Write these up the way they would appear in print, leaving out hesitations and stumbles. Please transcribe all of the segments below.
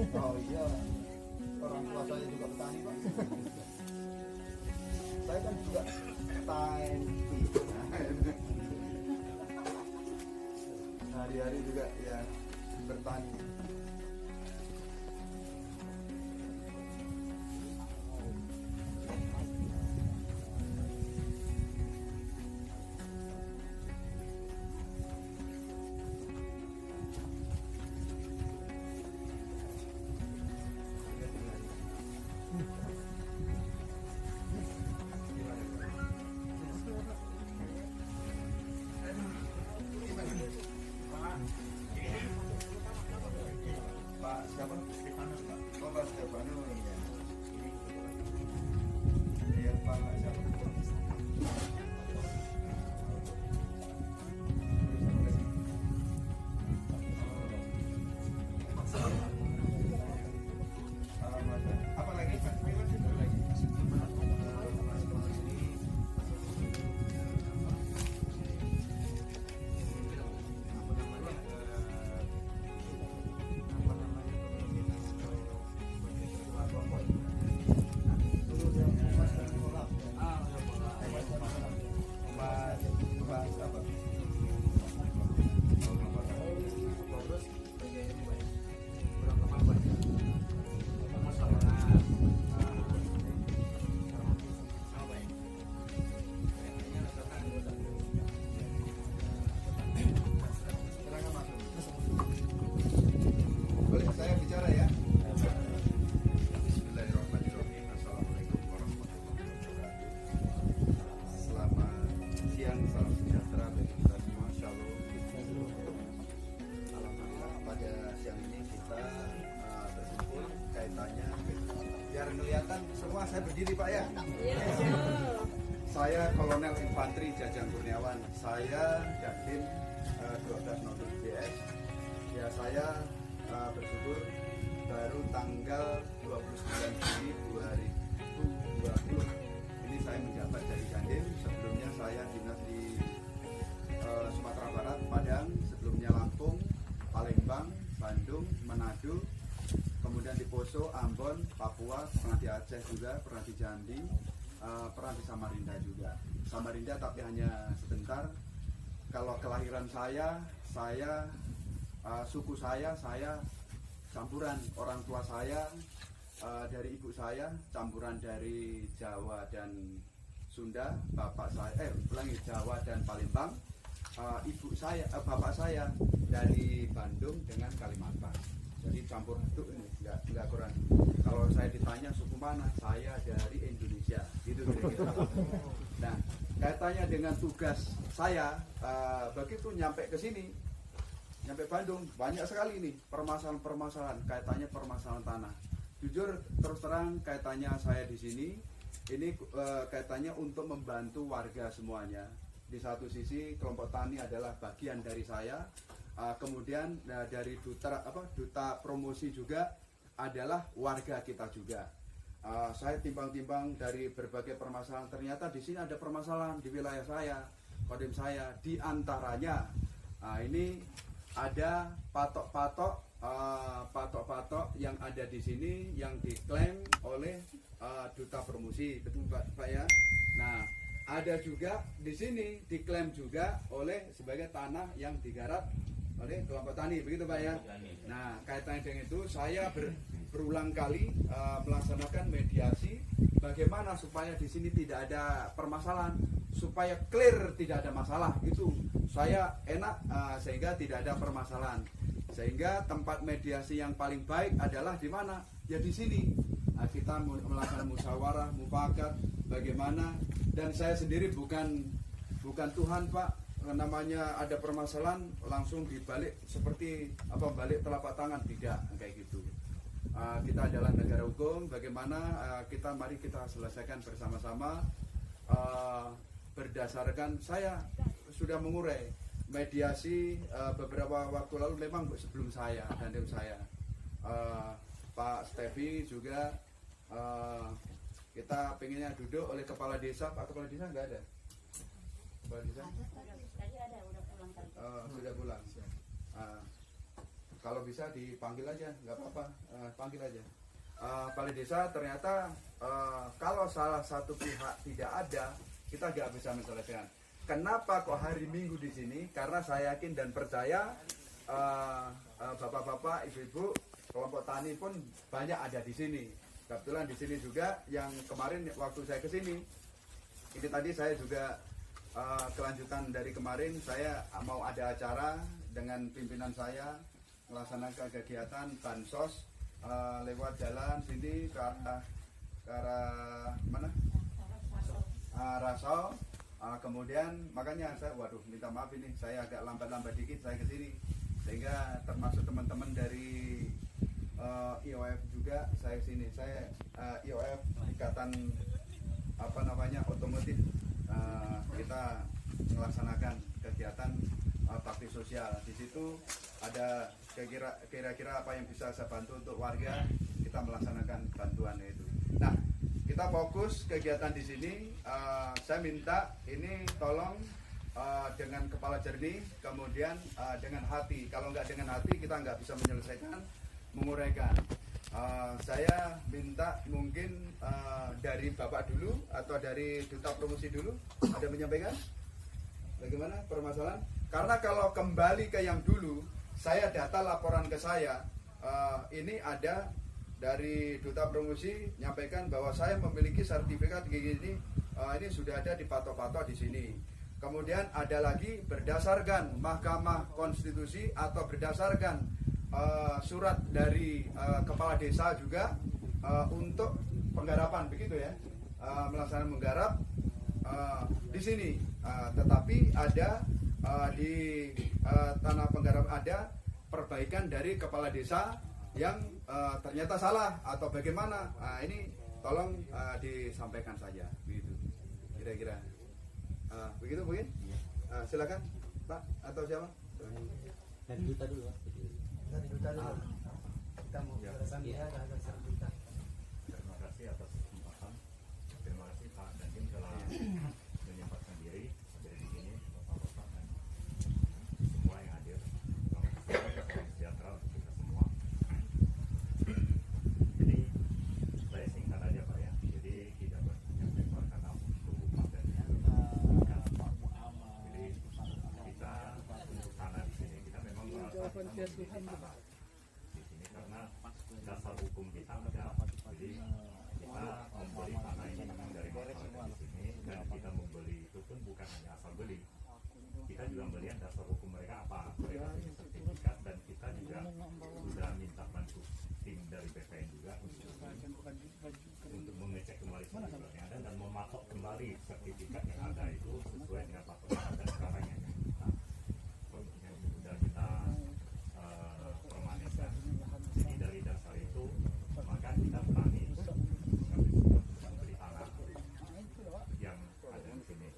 Oh iya, orang tua saya juga petani Pak. Saya kan juga time hari-hari juga ya bertani. Pak siapa? Stefanus Pak. Oh Pak Stefanus ya. Iya Pak siapa? Apa lagi Pak? Boleh saya bicara ya? Bismillahirrahmanirrahim. Assalamualaikum warahmatullahi wabarakatuh. Selamat siang, salam sejahtera bagi kita semua. Shalom. Alhamdulillah pada siang ini kita berkumpul kaitannya biar kelihatan semua saya berdiri Pak ya. Saya Kolonel Infanteri Jajang Kurniawan. Saya Dandim 12 BS. Ya saya bersyukur baru tanggal 29 Juli 2020 ini saya menjabat jadi Dandim. Sebelumnya saya dinas di Sumatera Barat, Padang, sebelumnya Lampung, Palembang, Bandung, Manado, kemudian di Poso, Ambon, Papua, pernah di Aceh juga, pernah di Jambi, pernah di Samarinda juga. Samarinda tapi hanya sebentar. Kalau kelahiran saya suku saya campuran, orang tua saya dari ibu saya campuran dari Jawa dan Sunda, bapak saya Jawa dan Palembang, bapak saya dari Bandung dengan Kalimantan. Jadi campur aduk ini, enggak kurang. Kalau saya ditanya suku mana, saya dari Indonesia, gitu kira-kira. Nah, kaitannya dengan tugas saya, begitu nyampe ke sini, nyampe Bandung, banyak sekali nih permasalahan-permasalahan, kaitannya permasalahan tanah. Jujur terus terang kaitannya saya di sini, ini kaitannya untuk membantu warga semuanya. Di satu sisi kelompok tani adalah bagian dari saya, kemudian dari duta promosi juga adalah warga kita juga. Saya timbang-timbang dari berbagai permasalahan, ternyata di sini ada permasalahan di wilayah saya, kodim saya, di antaranya ini ada patok-patok yang ada di sini yang diklaim oleh duta promosi, betul Pak ya. Nah, ada juga di sini diklaim juga oleh sebagai tanah yang digarap oleh kelompok tani, begitu Pak ya. Nah, kaitannya dengan itu saya berulang kali melaksanakan mediasi bagaimana supaya di sini tidak ada permasalahan, supaya clear tidak ada masalah, itu saya enak sehingga tidak ada permasalahan. Sehingga tempat mediasi yang paling baik adalah di mana? Ya di sini. Kita melakukan musyawarah, mufakat, bagaimana, dan saya sendiri bukan Tuhan Pak, namanya ada permasalahan langsung dibalik seperti balik telapak tangan, tidak kayak gitu. Kita adalah negara hukum, bagaimana mari kita selesaikan bersama-sama berdasarkan, saya sudah mengurai mediasi beberapa waktu lalu, memang sebelum saya dan tim saya Pak Stevi juga kita pengennya duduk oleh kepala desa. Pak kepala desa nggak ada? Kepala desa? Sudah pulang. kalau bisa dipanggil aja, nggak apa-apa, panggil aja. Balai desa ternyata kalau salah satu pihak tidak ada, kita nggak bisa menyelesaikan. Kenapa kok hari Minggu di sini? Karena saya yakin dan percaya bapak-bapak, ibu-ibu, kelompok tani pun banyak ada di sini. Kebetulan di sini juga yang kemarin waktu saya ke sini, ini tadi saya juga kelanjutan dari kemarin, saya mau ada acara dengan pimpinan saya melaksanakan kegiatan bansos lewat jalan sini ke arah mana? Rasau. Kemudian makanya saya, waduh, minta maaf ini saya agak lambat-lambat dikit saya ke sini, sehingga termasuk teman-teman dari IOF juga saya sini. Saya IOF Ikatan apa namanya otomotif, kita melaksanakan kegiatan bakti sosial. Di situ ada kira-kira apa yang bisa saya bantu untuk warga, kita melaksanakan bantuan itu. Nah, kita fokus kegiatan di sini. Saya minta ini tolong dengan kepala jernih, kemudian dengan hati. Kalau nggak dengan hati, kita nggak bisa menyelesaikan, menguraikan. Saya minta mungkin dari Bapak dulu atau dari Duta Promosi dulu ada menyampaikan bagaimana permasalahan. Karena kalau kembali ke yang dulu, saya data laporan ke saya, ini ada dari Duta Promosi nyampaikan bahwa saya memiliki sertifikat gigi ini sudah ada di patok-patok di sini. Kemudian ada lagi berdasarkan Mahkamah Konstitusi atau berdasarkan surat dari kepala desa juga untuk penggarapan, begitu ya, melaksanakan menggarap di sini. Tetapi ada di tanah penggarap ada perbaikan dari kepala desa yang ternyata salah atau bagaimana. Ini tolong disampaikan saja, begitu kira-kira. Begitu mungkin. Silakan Pak atau siapa? Dari Duta dulu, Pak. Dari Duta dulu. Kita mau berdasarkan dia ada sertifikat. Terima kasih atas kesempatan. Terima kasih Pak Dandim telah menyempatkan diri hadir di sini, Bapak-bapak dan semua yang hadir. Salam sejahtera untuk kita semua. Jadi saya singkat aja Pak ya. Jadi tidak banyak lebar karena untuk kontennya. Jadi kita untuk tanah di sini kita memang merasa di sini karena dasar hukum kita ada. Jadi kita membeli tanah ini memang dari masyarakat di sini, dan kita membeli itu pun bukan hanya asal beli. Kita juga melihat dasar hukum mereka apa, mereka punya sertifikat, dan kita juga sudah minta bantu tim dari BPN juga untuk mengecek kembali sertifikat yang ada dan mematok kembali sertifikat yang ada itu sesuai dengan patok yang ada sekarang yang sudah kita permanenkan. Jadi dari dasar itu maka kita berani membeli tanah yang ada di sini.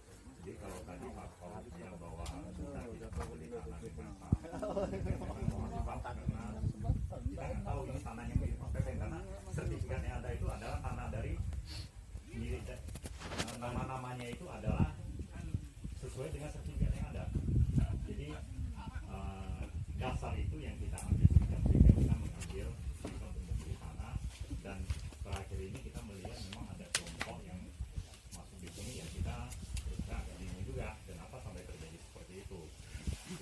Jadi kalau tadi Pak Paul bilang bahwa kita tidak membeli tanah dengan Pak, memang Pak, karena kita nggak tahu ini tanahnya milik Pak PPN, karena sertifikat yang ada itu adalah tanah dari milik, nama-namanya itu adalah sesuai dengan sertifikat yang ada. Jadi dasar itu yang kita ambil, sehingga kita mengambil kita untuk membeli tanah. Dan terakhir ini kita melihat memang ada kelompok yang masuk di sini yang kita terus agak bingung juga kenapa sampai terjadi seperti itu.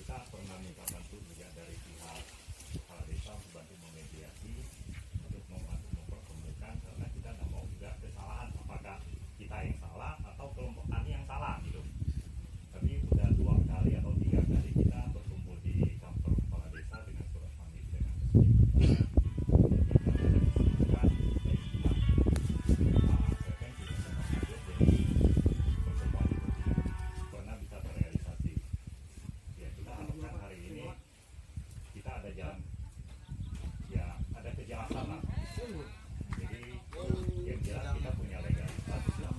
Kita pernah minta bantu juga dari pihak kepala desa untuk bantu memediasi, untuk membantu mempertemukan, karena kita tidak mau juga kesalahan apakah kita yang salah atau kelompok tani yang salah gitu. Tapi sudah 2 kali atau 3 kali kita berkumpul di kantor kepala desa dengan surat pamit dengan pernah bisa terrealisasi. Ya kita harapkan hari ini kita ada jalan, ya ada kejelasan lah. Jadi yang jelas kita punya legalitas, yang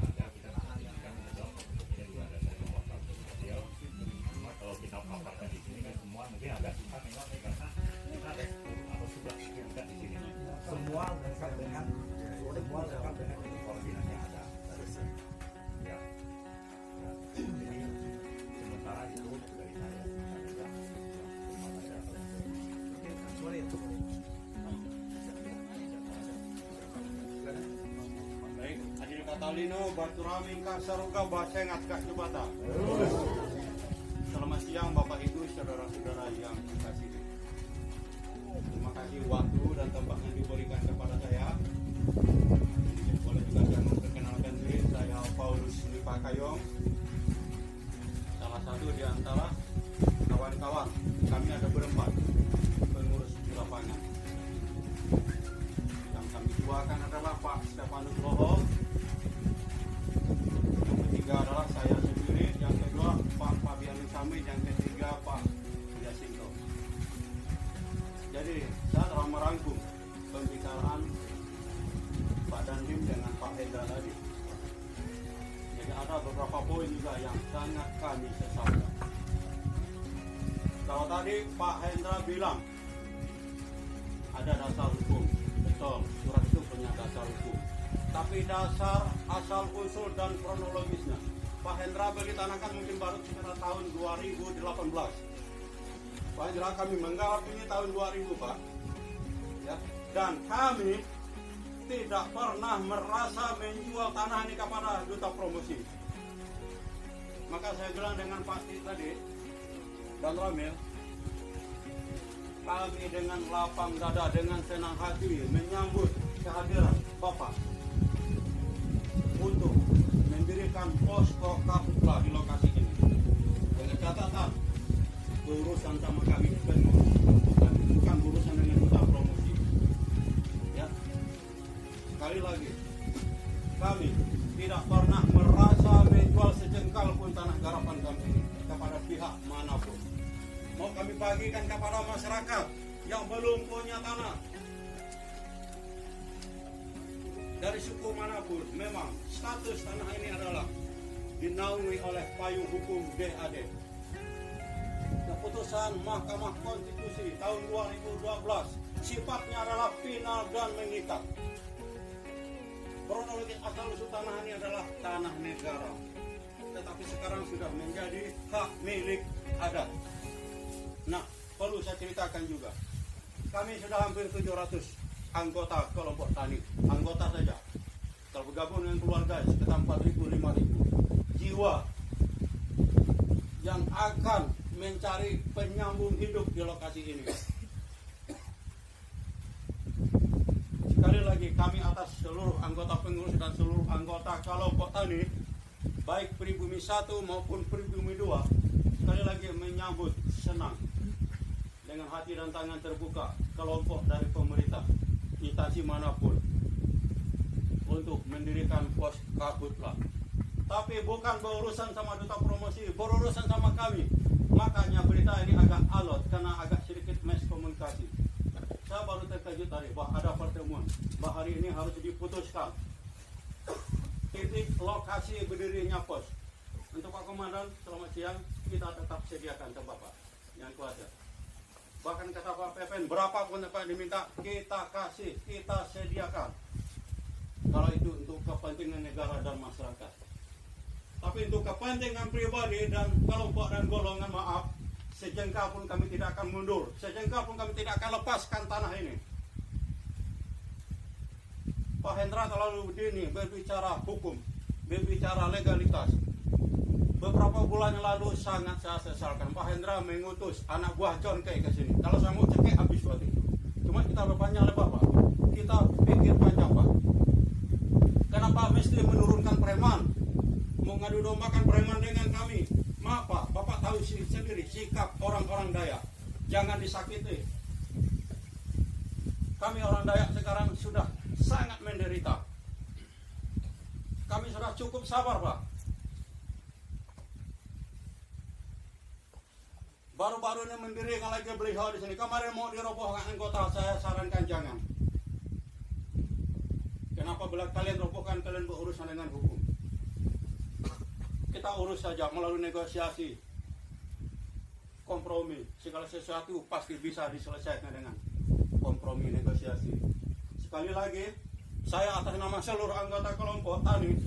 ada kita nantikan betul. Ini juga ada saya memotong video. Cuma kalau kita paparkan di sini kan semua mungkin agak susah memang ya, karena kita harus sudah sertifikat di sini. Semua lengkap dengan ini koordinat yang ada. Ya. Ya. Jadi sementara itu dari saya. Terima kasih atas. Mungkin Katalino Baturaming Kasaruga Basengat Kak Jubata. Selamat siang Bapak Ibu, saudara-saudara yang dikasihi. Terima kasih waktu dan tempat yang diberikan kepada saya. Boleh juga saya memperkenalkan diri, saya Paulus Lipakayong. Salah satu di antara kawan-kawan, kami ada berempat pengurus di lapangan. Yang kami tuakan adalah Pak Stefanus Loho. Yang ketiga adalah saya sendiri, yang kedua Pak Fabian Sami, yang ketiga Pak Yasinto. Jadi saya telah merangkum pembicaraan Pak Dandim dengan Pak Hendra tadi. Jadi ada beberapa poin juga yang sangat kami sesalkan. Kalau tadi Pak Hendra bilang ada dasar hukum, betul, surat itu punya dasar hukum. Tapi dasar asal usul dan kronologisnya, Pak Hendra berditanahkan mungkin baru sekitar tahun 2018. Pak Hendra, kami menggarap ini tahun 2000, Pak. Ya. Dan kami tidak pernah merasa menjual tanah ini kepada duta promosi. Maka saya bilang dengan Pak T tadi dan Ramil, kami dengan lapang dada, dengan senang hati menyambut kehadiran Bapak untuk mendirikan posko karhutla di lokasi ini. Dengan catatan berurusan sama kami bukan urusan dengan duta promosi. Ya. Sekali lagi, kami tidak pernah merasa menjual sejengkal pun tanah garapan kami ini kepada pihak manapun. Mau kami bagikan kepada masyarakat yang belum punya tanah dari suku manapun. Memang status tanah ini adalah dinaungi oleh payung hukum DAD. Keputusan Mahkamah Konstitusi tahun 2012 sifatnya adalah final dan mengikat. Kronologi asal usul tanah ini adalah tanah negara, tetapi sekarang sudah menjadi hak milik adat. Nah, perlu saya ceritakan juga, kami sudah hampir 700 anggota kelompok tani, anggota saja. Kalau bergabung dengan keluarga sekitar 4.000-5.000 jiwa yang akan mencari penyambung hidup di lokasi ini. Sekali lagi, kami atas seluruh anggota pengurus dan seluruh anggota kelompok tani, baik pribumi 1 maupun pribumi 2, sekali lagi menyambut senang dengan hati dan tangan terbuka kelompok dari pemerintah, instansi manapun, untuk mendirikan pos karhutla. Tapi bukan berurusan sama duta promosi, berurusan sama kami. Makanya berita ini agak alot karena agak sedikit miskomunikasi. Saya baru terkejut tadi bahwa ada pertemuan, bahwa hari ini harus diputuskan titik lokasi berdirinya pos. Untuk Pak Komandan, selamat siang, kita tetap sediakan tempat Pak yang kuasa. Bahkan kata Pak Pepen, berapapun tempat diminta, kita kasih, kita sediakan. Kalau itu untuk kepentingan negara dan masyarakat. Tapi untuk kepentingan pribadi dan kelompok dan golongan, maaf, sejengkal pun kami tidak akan mundur, sejengkal pun kami tidak akan lepaskan tanah ini. Pak Hendra terlalu dini berbicara hukum, berbicara legalitas. Beberapa bulan yang lalu sangat saya sesalkan, Pak Hendra mengutus anak buah John Kay ke sini. Kalau saya mau cekik habis waktu itu. Cuma kita berpanjang lebar Pak, kita pikir panjang Pak. Kenapa mesti menurunkan preman? Mau ngadu dombakan preman dengan kami? Maaf Pak, Bapak tahu sendiri sikap orang-orang Dayak. Jangan disakiti. Kami orang Dayak sekarang sudah sangat menderita. Kami sudah cukup sabar Pak. Baru-baru ini mendirikan lagi beliau di sini. Kemarin mau dirobohkan anggota, saya sarankan jangan. Kenapa bila kalian robohkan, kalian berurusan dengan hukum? Kita urus saja melalui negosiasi, kompromi. Segala sesuatu pasti bisa diselesaikan dengan kompromi negosiasi. Sekali lagi, saya atas nama seluruh anggota kelompok tani,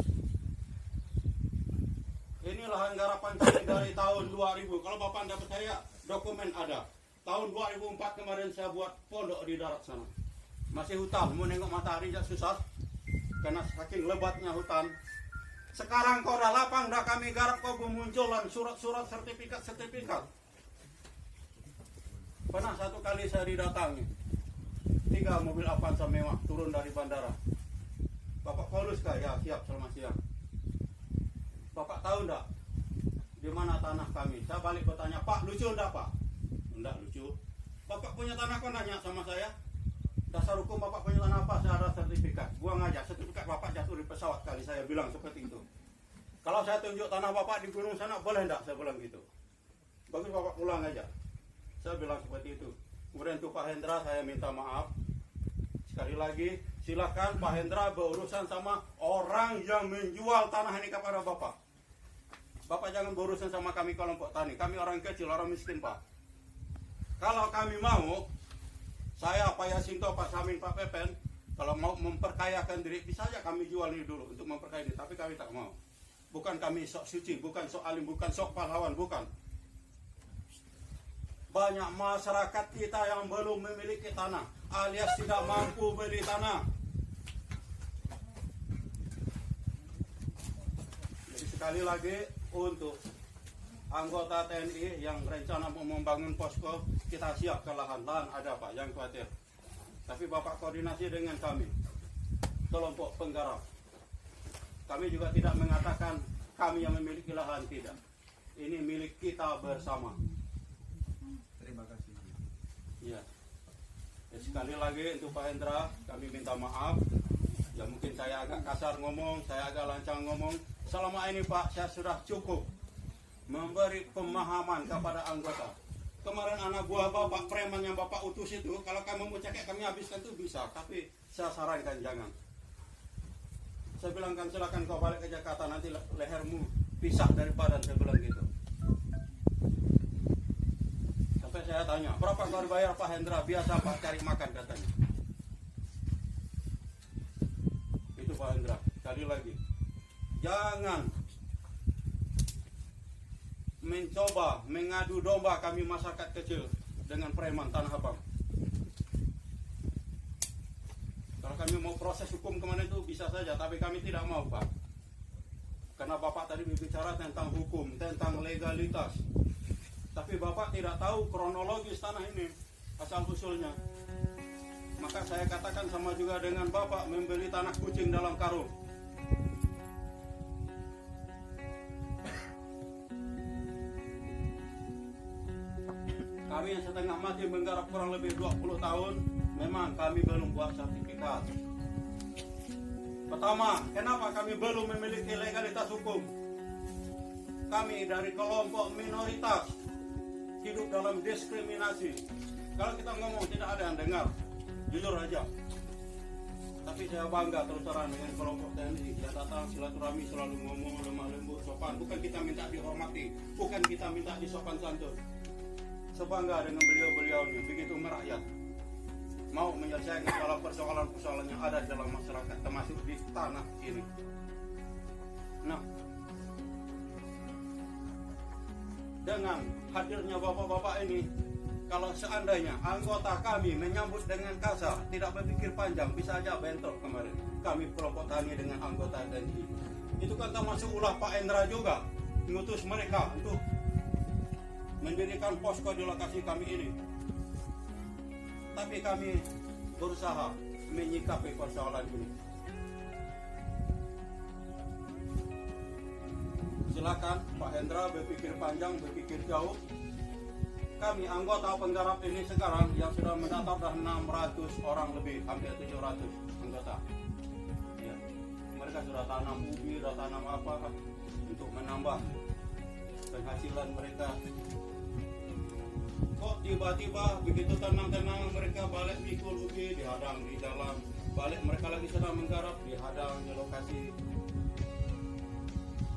inilah garapan kami dari tahun 2000. Kalau Bapak Anda percaya, dokumen ada. Tahun 2004 kemarin saya buat pondok di darat sana. Masih hutan, mau nengok matahari susah. karena saking lebatnya hutan. Sekarang kau dah lapang, dah kami garap, kau bermunculan surat-surat sertifikat. Pernah satu kali saya didatangi 3 mobil Avanza mewah turun dari bandara. Bapak Paulus kah? Ya, siap, selamat siang. Bapak tahu enggak di mana tanah kami? Saya balik bertanya, Pak, lucu enggak, Pak? Enggak lucu. Bapak punya tanah, kok nanya sama saya? Dasar hukum Bapak punya tanah apa? Saya ada sertifikat. Buang aja, sertifikat Bapak jatuh di pesawat kali. Saya bilang seperti itu. Kalau saya tunjuk tanah Bapak di gunung sana, boleh enggak? Saya bilang gitu. Bagus, Bapak pulang aja. Saya bilang seperti itu. Kemudian untuk Pak Hendra saya minta maaf. Sekali lagi, silakan Pak Hendra berurusan sama orang yang menjual tanah ini kepada Bapak. Bapak jangan berurusan sama kami kelompok tani. Kami orang kecil, orang miskin, Pak. Kalau kami mau, saya, Pak Yasinto, Pak Samin, Pak Pepen, kalau mau memperkayakan diri, bisa saja kami jual ini dulu untuk memperkaya diri. Tapi kami tak mau. Bukan kami sok suci, bukan sok alim, bukan sok pahlawan, bukan. Banyak masyarakat kita yang belum memiliki tanah alias tidak mampu beli tanah. Jadi sekali lagi untuk anggota TNI yang rencana mau membangun posko, kita siap ke lahan ada Pak, jangan khawatir. Tapi Bapak koordinasi dengan kami, kelompok penggarap. Kami juga tidak mengatakan kami yang memiliki lahan, tidak. Ini milik kita bersama. Terima kasih. Ya. Sekali lagi untuk Pak Hendra, kami minta maaf. Ya mungkin saya agak kasar ngomong, saya agak lancang ngomong. Selama ini Pak, saya sudah cukup memberi pemahaman kepada anggota. Kemarin anak buah Bapak, preman yang Bapak utus itu, kalau kamu mau cekek kami habiskan itu bisa. Tapi saya sarankan jangan. Saya bilangkan silakan kau balik ke Jakarta, nanti lehermu pisah dari badan, saya bilang gitu. Sampai saya tanya, berapa kau dibayar Pak Hendra? Biasa Pak, cari makan katanya. Itu Pak Hendra. Sekali lagi, jangan mencoba mengadu domba kami masyarakat kecil dengan preman Tanah Abang. Kalau kami mau proses hukum kemana itu bisa saja, tapi kami tidak mau Pak. Karena Bapak tadi berbicara tentang hukum, tentang legalitas. Tapi Bapak tidak tahu kronologis tanah ini, asal usulnya. Maka saya katakan sama juga dengan Bapak membeli tanah kucing dalam karung. Kami yang setengah mati menggarap kurang lebih 20 tahun, memang kami belum buat sertifikat. Pertama, kenapa kami belum memiliki legalitas hukum? Kami dari kelompok minoritas hidup dalam diskriminasi. Kalau kita ngomong tidak ada yang dengar, jujur aja. Tapi saya bangga terus terang dengan kelompok TNI. Dia datang silaturahmi selalu ngomong lemah lembut sopan. Bukan kita minta dihormati, bukan kita minta disopan santun. Sebangga dengan beliau-beliaunya, begitu merakyat. Mau menyelesaikan segala persoalan-persoalan yang ada dalam masyarakat, termasuk di tanah ini. Nah, dengan hadirnya bapak-bapak ini, kalau seandainya anggota kami menyambut dengan kasar, tidak berpikir panjang, bisa aja bentrok kemarin. Kami kelompok tani dengan anggota TNI. Itu kan termasuk ulah Pak Endra juga, mengutus mereka untuk mendirikan posko di lokasi kami ini. Tapi kami berusaha menyikapi persoalan ini. Silakan Pak Hendra berpikir panjang, berpikir jauh. Kami anggota penggarap ini sekarang yang sudah mendaftar dah 600 orang lebih, hampir 700 anggota. Ya. Mereka sudah tanam ubi, sudah tanam apa untuk menambah penghasilan mereka. Kok tiba-tiba begitu tenang-tenang mereka balik pikul ubi, dihadang di jalan. Balik mereka lagi sedang menggarap, dihadang di lokasi.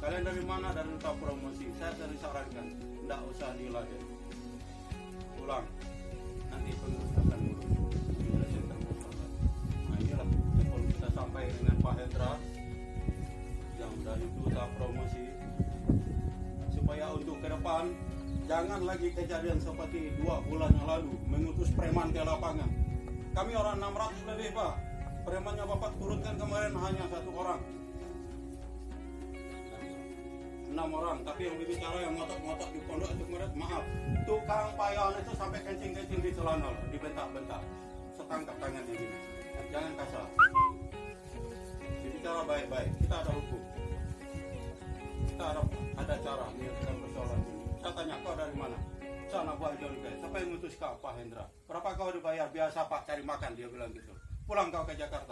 Kalian dari mana? Dari duta promosi. Saya sering sarankan, tidak usah diladeni. Pulang, nanti pengurus akan ngurus. Nah inilah yang perlu kita sampai dengan Pak Hendra yang dari duta promosi, supaya untuk ke depan jangan lagi kejadian seperti 2 bulan yang lalu mengutus preman ke lapangan. Kami orang 600 lebih Pak, Premannya Bapak turunkan kemarin hanya 1 orang. 6 orang, tapi yang berbicara yang ngotot-ngotot di pondok itu kemarin, maaf, tukang payon itu sampai kencing-kencing di celana loh, dibentak-bentak, setangkap tangannya gini, jangan kasar. Bicara baik-baik, kita ada hukum, kita ada cara menyelesaikan persoalan ini. Saya tanya, kau dari mana? Saya anak buah John Kay. Siapa yang ngutus kau, Pak Hendra? Berapa kau dibayar? Biasa Pak, cari makan, dia bilang gitu. Pulang kau ke Jakarta.